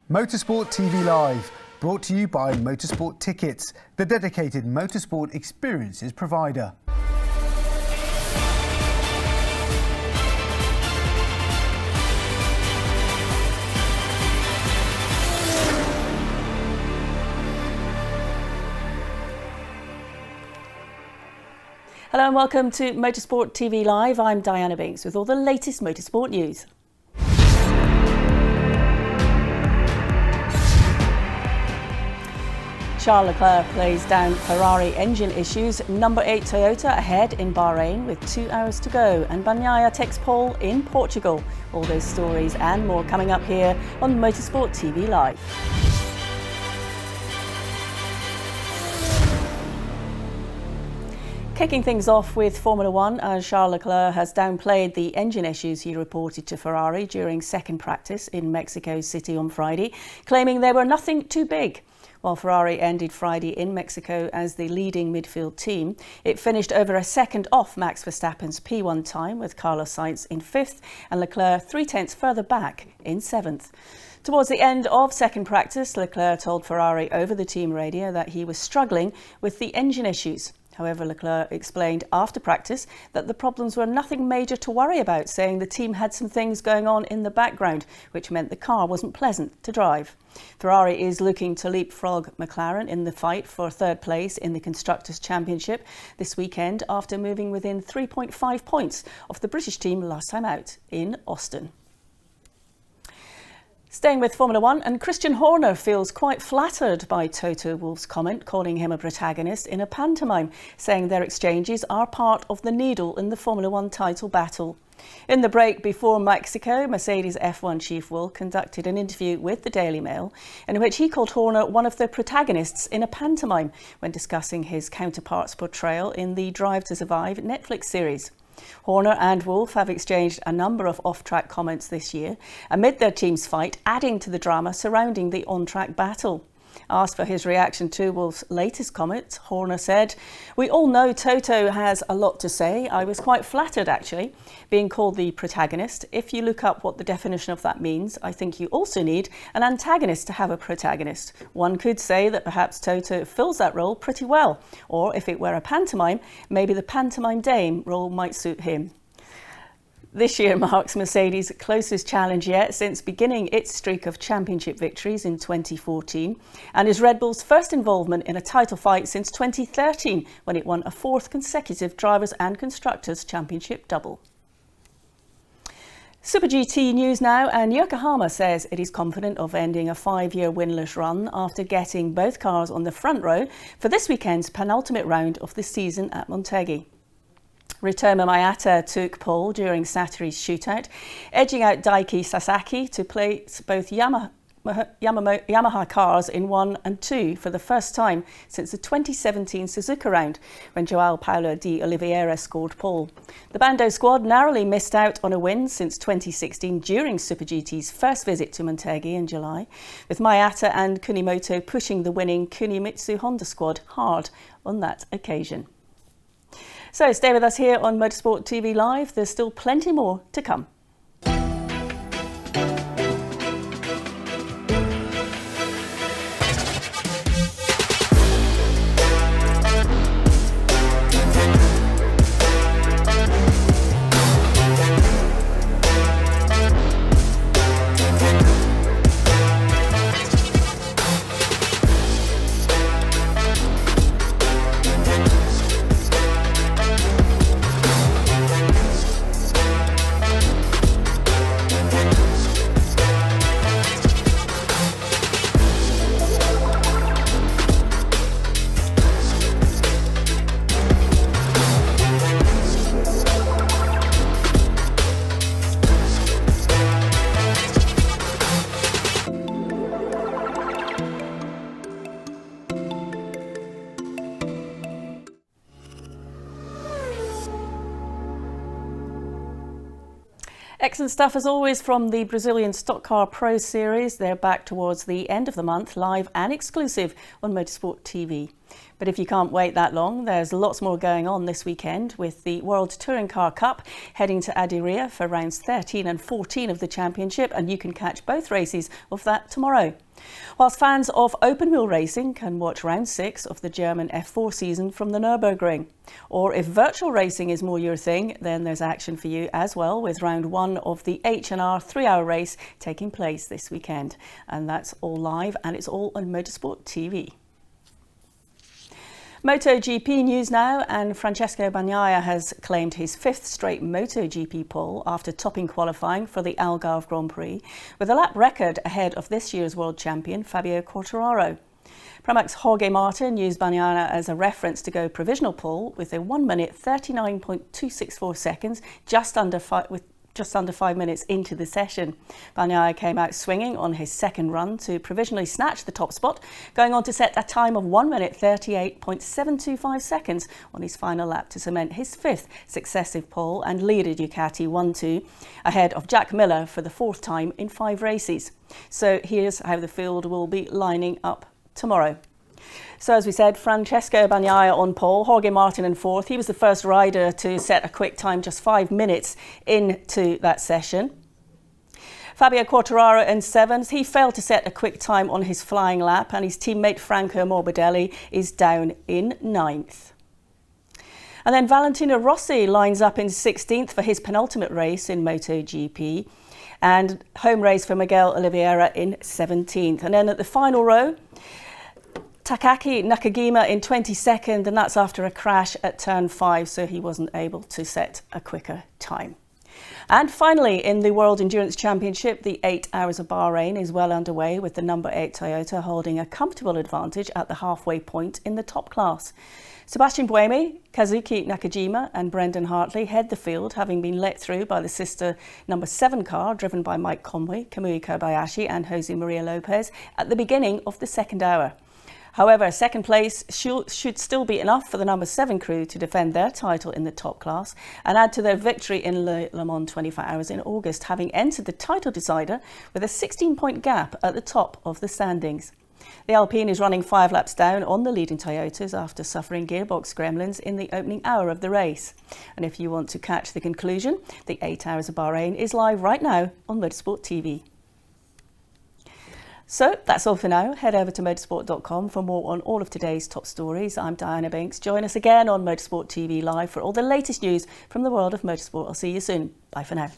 Motorsport TV Live, brought to you by Motorsport Tickets, the dedicated motorsport experiences provider. Hello and welcome to Motorsport TV Live. I'm Diana Binks with all the latest motorsport news. Charles Leclerc plays down Ferrari engine issues, number 8 Toyota ahead in Bahrain with 2 hours to go, and Bagnaia takes pole in Portugal. All those stories and more coming up here on Motorsport TV Live. Kicking things off with Formula One, as Charles Leclerc has downplayed the engine issues he reported to Ferrari during second practice in Mexico City on Friday, claiming they were nothing too big. While Ferrari ended Friday in Mexico as the leading midfield team, it finished over a second off Max Verstappen's P1 time, with Carlos Sainz in 5th and Leclerc 3/10 further back in 7th. Towards the end of second practice, Leclerc told Ferrari over the team radio that he was struggling with the engine issues. However, Leclerc explained after practice that the problems were nothing major to worry about, saying the team had some things going on in the background, which meant the car wasn't pleasant to drive. Ferrari is looking to leapfrog McLaren in the fight for third place in the Constructors' Championship this weekend after moving within 3.5 points of the British team last time out in Austin. Staying with Formula One, and Christian Horner feels quite flattered by Toto Wolff's comment calling him a protagonist in a pantomime, saying their exchanges are part of the needle in the Formula One title battle. In the break before Mexico, Mercedes F1 chief Wolff conducted an interview with the Daily Mail in which he called Horner one of the protagonists in a pantomime when discussing his counterpart's portrayal in the Drive to Survive Netflix series. Horner and Wolff have exchanged a number of off-track comments this year amid their team's fight, adding to the drama surrounding the on-track battle. Asked for his reaction to Wolff's latest comments, Horner said, "We all know Toto has a lot to say. I was quite flattered, actually, being called the protagonist. If you look up what the definition of that means, I think you also need an antagonist to have a protagonist. One could say that perhaps Toto fills that role pretty well, or if it were a pantomime, maybe the pantomime dame role might suit him." This year marks Mercedes' closest challenge yet since beginning its streak of championship victories in 2014, and is Red Bull's first involvement in a title fight since 2013, when it won a 4th consecutive Drivers' and Constructors' Championship double. Super GT news now, and Yokohama says it is confident of ending a 5-year winless run after getting both cars on the front row for this weekend's penultimate round of the season at Motegi. Ritomo Mayata took pole during Saturday's shootout, edging out Daiki Sasaki to place both Yamaha cars in 1 and 2 for the first time since the 2017 Suzuka round, when João Paulo de Oliveira scored pole. The Bando squad narrowly missed out on a win since 2016 during Super GT's first visit to Motegi in July, with Mayata and Kunimoto pushing the winning Kunimitsu Honda squad hard on that occasion. So stay with us here on Motorsport TV Live. There's still plenty more to come. Excellent stuff as always from the Brazilian Stock Car Pro Series. They're back towards the end of the month, live and exclusive on Motorsport TV. But if you can't wait that long, there's lots more going on this weekend with the World Touring Car Cup heading to Adiria for rounds 13 and 14 of the championship, and you can catch both races of that tomorrow. Whilst fans of open wheel racing can watch round 6 of the German F4 season from the Nürburgring. Or if virtual racing is more your thing, then there's action for you as well with round 1 of the H&R 3-hour race taking place this weekend. And that's all live and it's all on Motorsport TV. MotoGP news now, and Francesco Bagnaia has claimed his 5th straight MotoGP pole after topping qualifying for the Algarve Grand Prix, with a lap record ahead of this year's world champion Fabio Quartararo. Pramac Jorge Martin used Bagnaia as a reference to go provisional pole with a 1 minute 39.264 seconds, just under 5 minutes into the session. Bagnaia came out swinging on his second run to provisionally snatch the top spot, going on to set a time of 1 minute 38.725 seconds on his final lap to cement his 5th successive pole and lead a Ducati 1-2 ahead of Jack Miller for the 4th time in 5 races. So here's how the field will be lining up tomorrow. So as we said, Francesco Bagnaia on pole, Jorge Martin in 4th. He was the first rider to set a quick time just 5 minutes into that session. Fabio Quartararo in 7th. He failed to set a quick time on his flying lap, and his teammate Franco Morbidelli is down in 9th. And then Valentino Rossi lines up in 16th for his penultimate race in MotoGP, and home race for Miguel Oliveira in 17th. And then at the final row, Takaki Nakajima in 22nd, and that's after a crash at turn 5, so he wasn't able to set a quicker time. And finally, in the World Endurance Championship, the 8 Hours of Bahrain is well underway, with the number 8 Toyota holding a comfortable advantage at the halfway point in the top class. Sebastian Buemi, Kazuki Nakajima and Brendan Hartley head the field, having been let through by the sister number 7 car driven by Mike Conway, Kamui Kobayashi and Jose Maria Lopez at the beginning of the second hour. However, second place should still be enough for the number 7 crew to defend their title in the top class and add to their victory in Le Mans 24 Hours in August, having entered the title decider with a 16-point gap at the top of the standings. The Alpine is running 5 laps down on the leading Toyotas after suffering gearbox gremlins in the opening hour of the race. And if you want to catch the conclusion, the 8 Hours of Bahrain is live right now on Motorsport TV. So that's all for now. Head over to motorsport.com for more on all of today's top stories. I'm Diana Binks. Join us again on Motorsport TV Live for all the latest news from the world of motorsport. I'll see you soon. Bye for now.